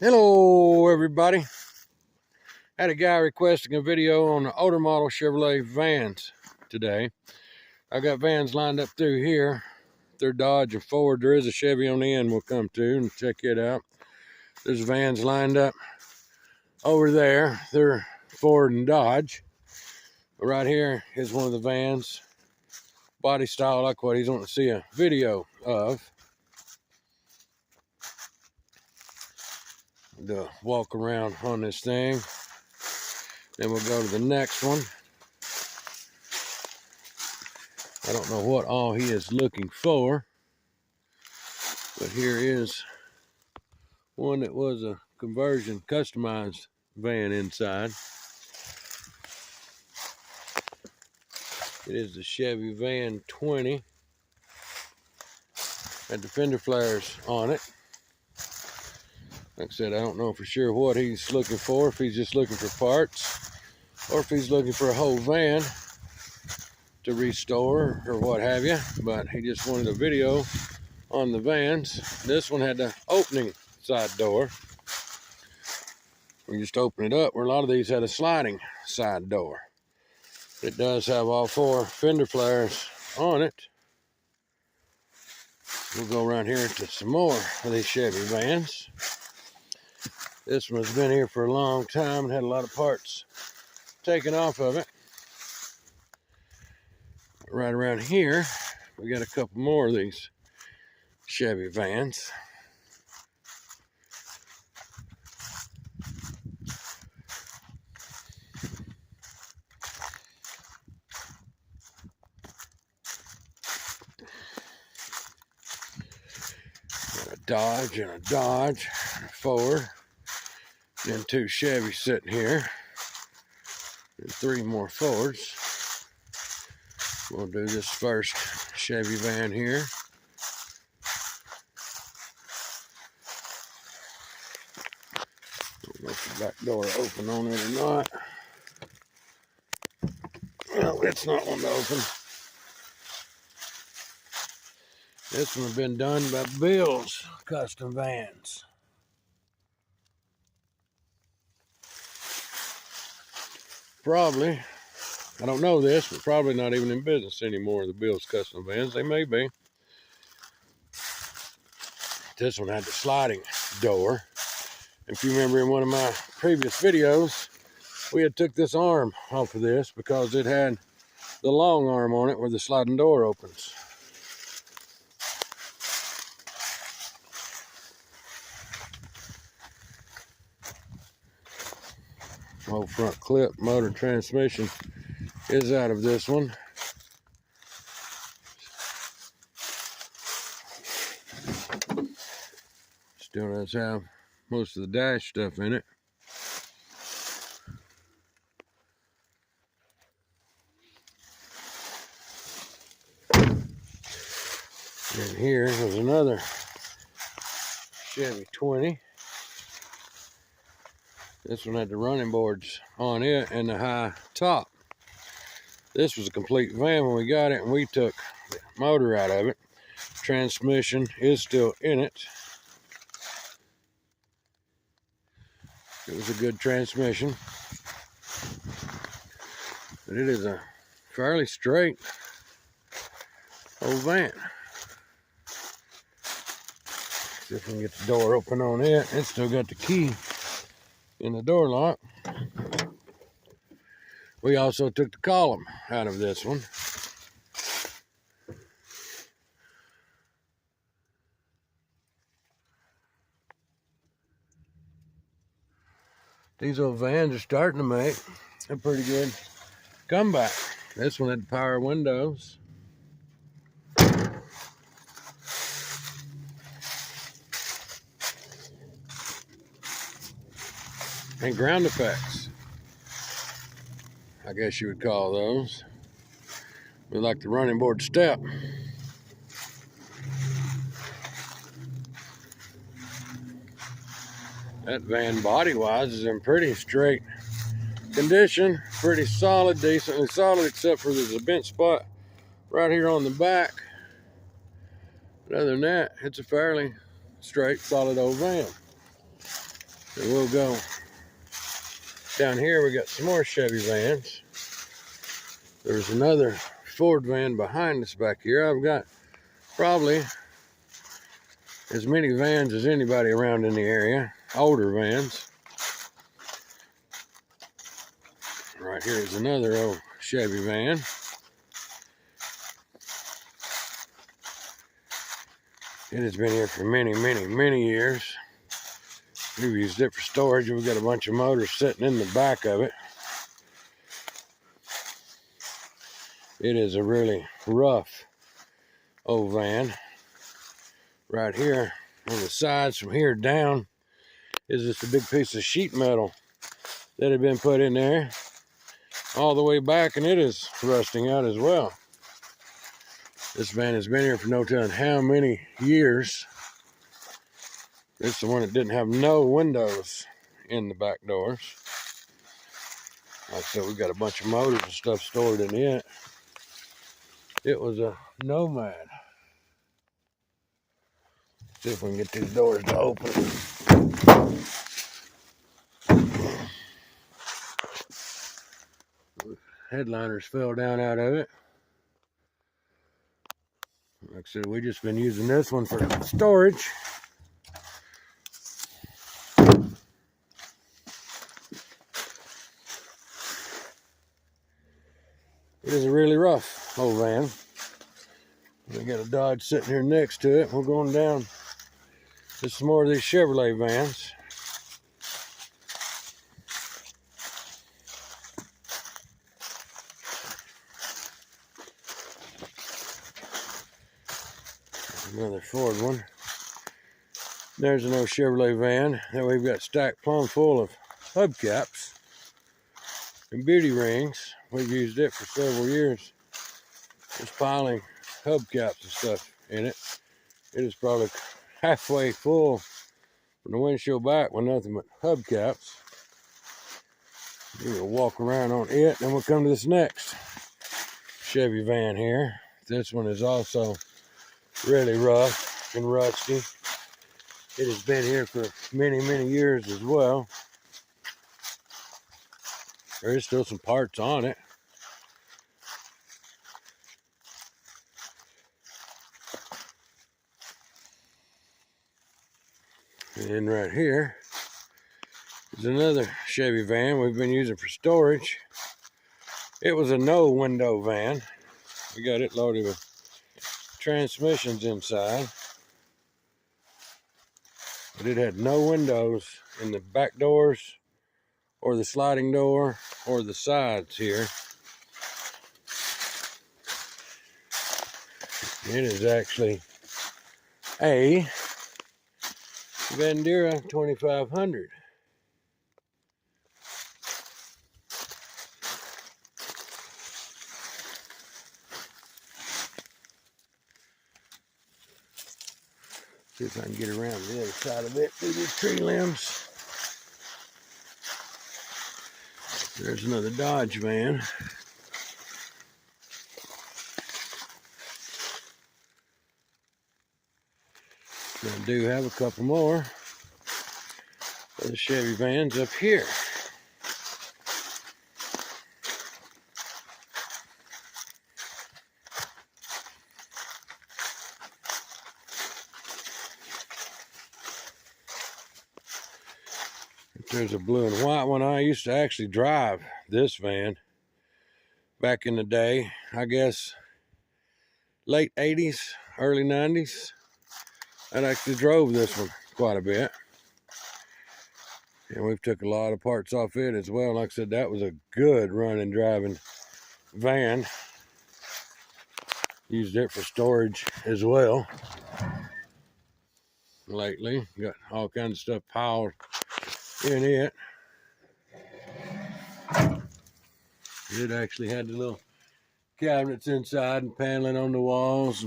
Hello everybody. Had a guy requesting a video on the older model Chevrolet vans today. I've got vans lined up through here. They're Dodge and Ford. There is a Chevy on the end we'll come to and check it out. There's vans lined up over there. They're Ford and Dodge. But right here is one of the vans. Body style like what he's wanting to see a video of. To walk around on this thing. Then we'll go to the next one. I don't know what all he is looking for, but here is one that was a conversion customized van inside. It is the Chevy Van 20. Had the fender flares on it. Like I said, I don't know for sure what he's looking for, if he's just looking for parts or if he's looking for a whole van to restore or what have you, but he just wanted a video on the vans. This one had the opening side door. We just open it up, where a lot of these had a sliding side door. It does have all four fender flares on it. We'll go around here to some more of these Chevy vans. This one's been here for a long time and had a lot of parts taken off of it. Right around here, we got a couple more of these Chevy vans. Got a Dodge and a Dodge, and a Ford, then two Chevys sitting here, and three more Fords. We'll do this first Chevy van here. Don't know if the back door is open on it or not. Well, it's not one to open. This one has been done by Bill's Custom Vans. Probably, I don't know this, but probably not even in business anymore, the Bill's Custom Vans. They may be. This one had the sliding door. If you remember in one of my previous videos, we had took this arm off of this because it had the long arm on it where the sliding door opens. Old front clip, motor, transmission is out of this one. Still does have most of the dash stuff in it. And here is another Chevy 20. This one had the running boards on it and the high top. This was a complete van when we got it, and we took the motor out of it. Transmission is still in it. It was a good transmission, but it is a fairly straight old van. See if we can get the door open on it. It's still got the key in the door lock. We also took the column out of this one. These old vans are starting to make a pretty good comeback. This one had power windows. And ground effects, I guess you would call those. We like the running board step. That van body-wise is in pretty straight condition, pretty solid, decently solid, except for there's a bent spot right here on the back. But other than that, it's a fairly straight, solid old van. So we'll go down here. We got some more Chevy vans. There's another Ford van behind us back here. I've got probably as many vans as anybody around in the area, older vans. Right here is another old Chevy van. It has been here for many, many, many years. We've used it for storage. We've got a bunch of motors sitting in the back of it. It is a really rough old van. Right here on the sides from here down is just a big piece of sheet metal that had been put in there all the way back, and it is rusting out as well. This van has been here for no telling how many years. This is the one that didn't have no windows in the back doors. Like I said, we got a bunch of motors and stuff stored in it. It was a Nomad. See if we can get these doors to open. Headliners fell down out of it. Like I said, we just been using this one for storage. It is a really rough old van. We got a Dodge sitting here next to it. We're going down to some more of these Chevrolet vans. Another Ford one. There's an old Chevrolet van that we've got stacked plumb full of hubcaps and beauty rings. We've used it for several years, just piling hubcaps and stuff in it. It is probably halfway full from the windshield back with nothing but hubcaps. We'll walk around on it, and we'll come to this next Chevy van here. This one is also really rough and rusty. It has been here for many, many years as well. There is still some parts on it. And right here is another Chevy van we've been using for storage. It was a no window van. We got it loaded with transmissions inside, but it had no windows in the back doors or the sliding door or the sides here. It is actually a Bandera 2500. See if I can get around the other side of it through these tree limbs. There's another Dodge van. I do have a couple more of the Chevy vans up here. There's a blue and white one. I used to actually drive this van back in the day. I guess late 80s, early 90s. I actually drove this one quite a bit. And we've took a lot of parts off it as well. Like I said, that was a good running driving van. Used it for storage as well. Lately, got all kinds of stuff piled in it. It actually had the little cabinets inside and paneling on the walls.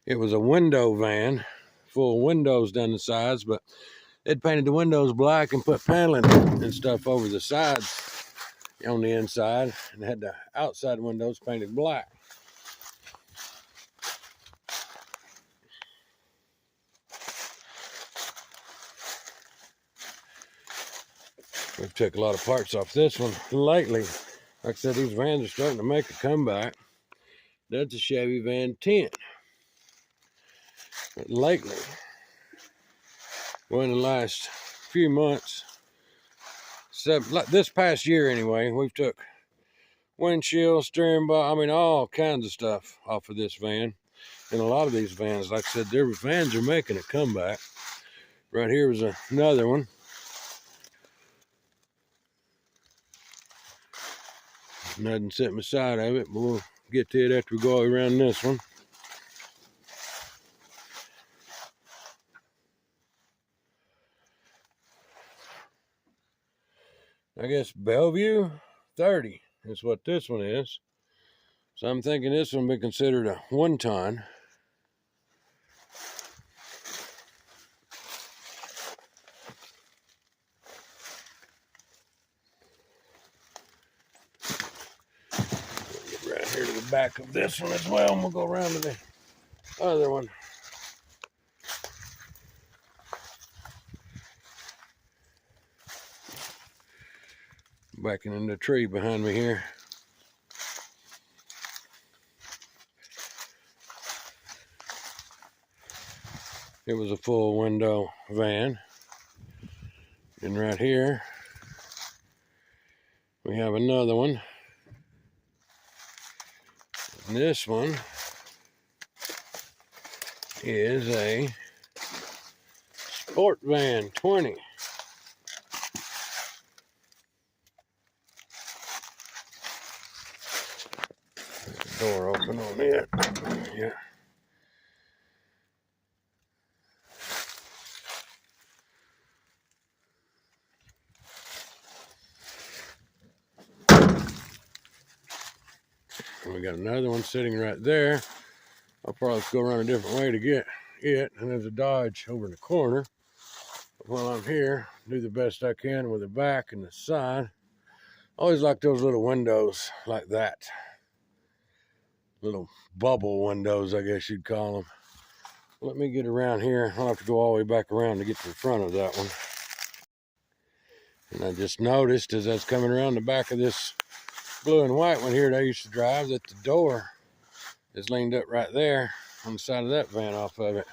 It was a window van, full of windows down the sides, but they'd painted the windows black and put paneling and stuff over the sides on the inside, and had the outside windows painted black. We've took a lot of parts off this one lately. Like I said, these vans are starting to make a comeback. That's a Chevy Van 10. But lately, well, in the last few months, like this past year anyway, we've took windshield, steering bar, I mean, all kinds of stuff off of this van. And a lot of these vans, like I said, their vans are making a comeback. Right here was another one. Nothing sitting beside of it, but we'll get to it after we go around this one. I guess Bellevue 30 is what this one is. So I'm thinking this one will be considered a 1-ton. We'll get right here to the back of this one as well, and we'll go around to the other one. Backing in the tree behind me here. It was a full window van. And right here, we have another one. And this one is a Sport Van 20. Door open on it. Yeah. And we got another one sitting right there. I'll probably go around a different way to get it. And there's a Dodge over in the corner. But while I'm here, do the best I can with the back and the side. Always like those little windows like that. Little bubble windows, I guess you'd call them. Let me get around here. I'll have to go all the way back around to get to the front of that one. And I just noticed as I was coming around the back of this blue and white one here that I used to drive that the door is leaned up right there on the side of that van off of it.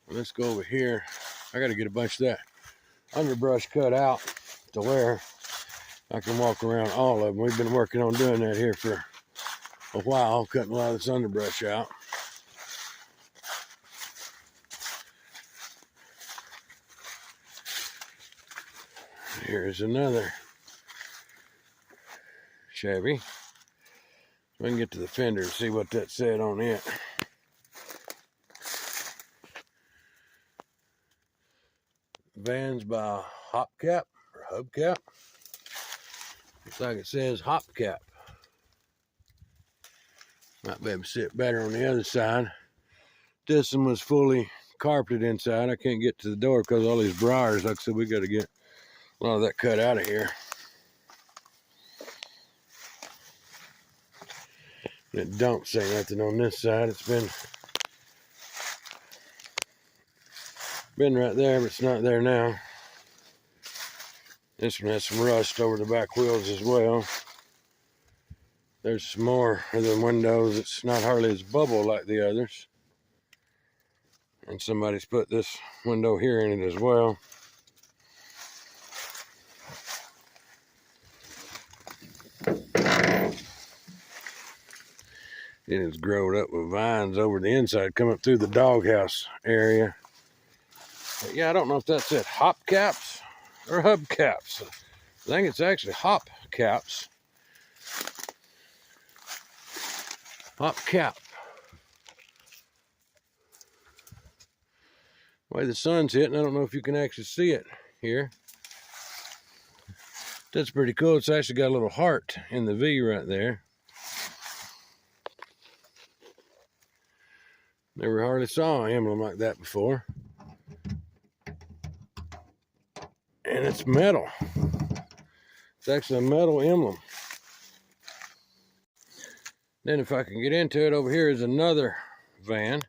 Well, let's go over here. I got to get a bunch of that underbrush cut out to where I can walk around all of them. We've been working on doing that here for a while, cutting a lot of this underbrush out. Here's another Chevy. We can get to the fender and see what that said on it. Vans by Hopcap or Hubcap. Looks like it says Hopcap. Might be able to sit better on the other side. This one was fully carpeted inside. I can't get to the door because of all these briars. Like I said, we got to get a lot of that cut out of here. It don't say nothing on this side. It's been right there, but it's not there now. This one has some rust over the back wheels as well. There's some more of the windows. It's not hardly as bubble like the others. And somebody's put this window here in it as well. It is growed up with vines over the inside, coming up through the doghouse area. But yeah, I don't know if that said Hopcaps or Hubcaps. I think it's actually Hopcaps. Hopcap. The way the sun's hitting, I don't know if you can actually see it here. That's pretty cool. It's actually got a little heart in the V right there. Never hardly saw an emblem like that before. And it's metal. It's actually a metal emblem. Then if I can get into it, over here is another van.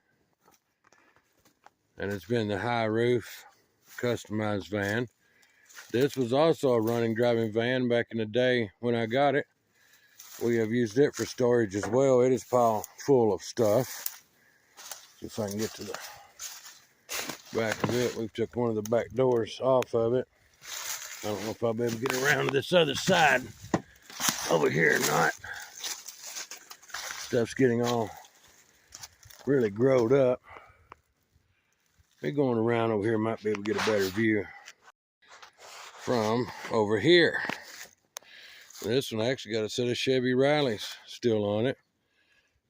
And it's been the high roof customized van. This was also a running driving van back in the day when I got it. We have used it for storage as well. It is piled full of stuff. See if I can get to the back of it. We took one of the back doors off of it. I don't know if I'll be able to get around to this other side over here or not. Stuff's getting all really growed up. Me going around over here might be able to get a better view from over here. This one actually got a set of Chevy Rileys still on it.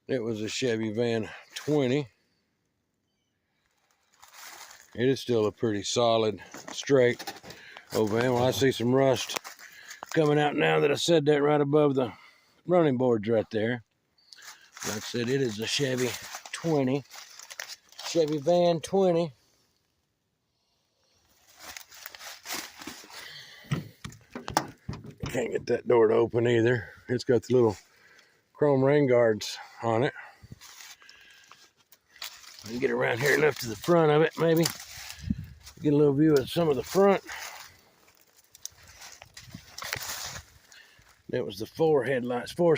It was a Chevy Van 20. It is still a pretty solid, straight old van. Well, I see some rust coming out now that I said that right above the running boards right there. Like I said, it is a Chevy 20. Chevy Van 20. Can't get that door to open either. It's got the little chrome rain guards on it. I can get around here enough to the front of it, maybe. Get a little view of some of the front. That was the four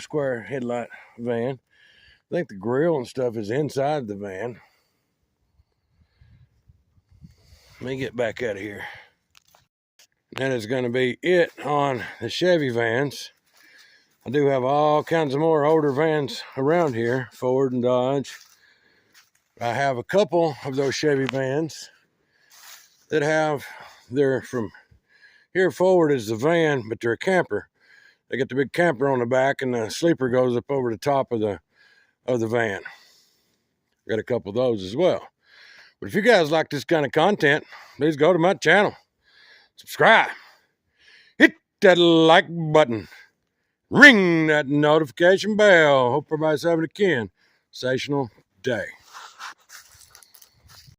square headlight van. I think the grill and stuff is inside the van. Let me get back out of here. That is going to be it on the Chevy vans. I do have all kinds of more older vans around here, Ford and Dodge. I have a couple of those Chevy vans that they're from here forward is the van, but they're a camper. They got the big camper on the back, and the sleeper goes up over the top of the van. Got a couple of those as well. But if you guys like this kind of content, please go to my channel. Subscribe. Hit that like button. Ring that notification bell. Hope everybody's having a sensational day.